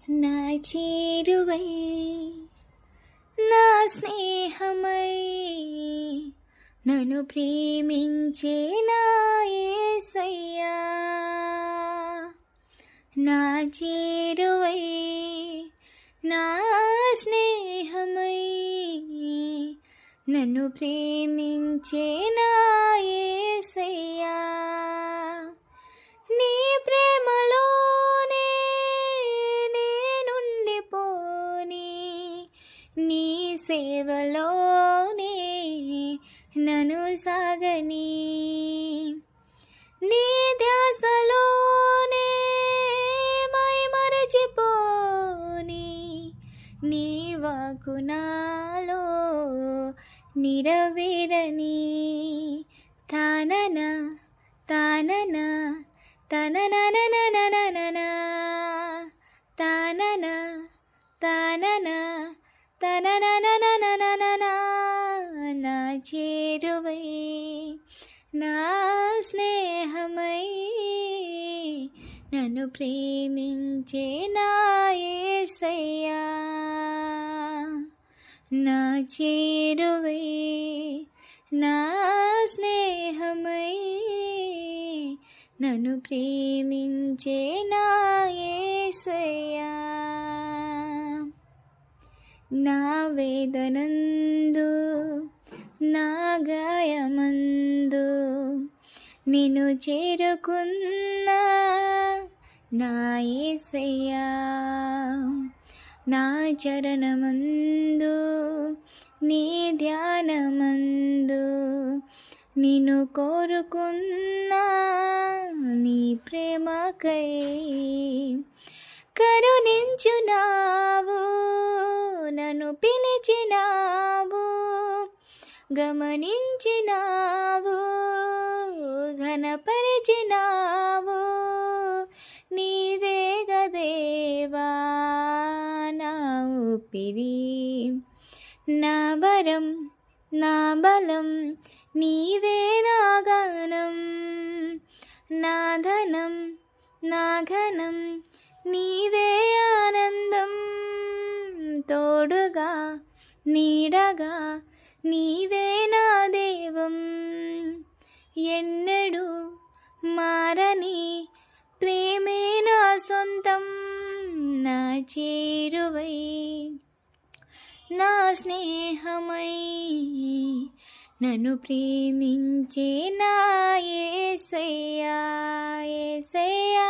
నా చేరువై నా స్నేహమై నన్ను ప్రేమించే నా యేసయ్యా. నా చేరువై నా స్నేహమై నన్ను ప్రేమించే నా యేసయ్యా. నీ ప్రేమలోనే నేనుండిపోని, నీ సేవలోనే నన్ను సాగని, నీ ధ్యాసలోనే మరచిపోని, నీ వాకు నాలో నిరవేరని. తానన తానన తననననననన తానన తానన తననననననన. నా చేరువై నా స్నేహమై నన్ను ప్రేమించే నా యేసయ్యా. నా చేరువై నా స్నేహమై నన్ను ప్రేమించే నా యేసయ్యా. నా వేదనందు నా గాయమందు నిన్ను చేరుకున్నా నా యేసయ్యా. నా చరణమందు నీ ధ్యానమందు నిన్ను కోరుకున్నా, నీ ప్రేమకై కరుణించునావు, నన్ను పిలిచినావు, గమనించినావు, ఘనపరిచినావు. నీవే గదేవా నా ఊపిరి, నా వరం నా బలం, నీవే నా గానం, నా ధనం నా ఘనం, నీవే ఆనందం. తోడుగా నీడగా నీవే నా దైవం, ఎన్నడూ మారని ప్రేమే నా సొంతం. నా చేరువై నా స్నేహమై నన్ను ప్రేమించే నా యేసయ్యా. యేసయ్యా.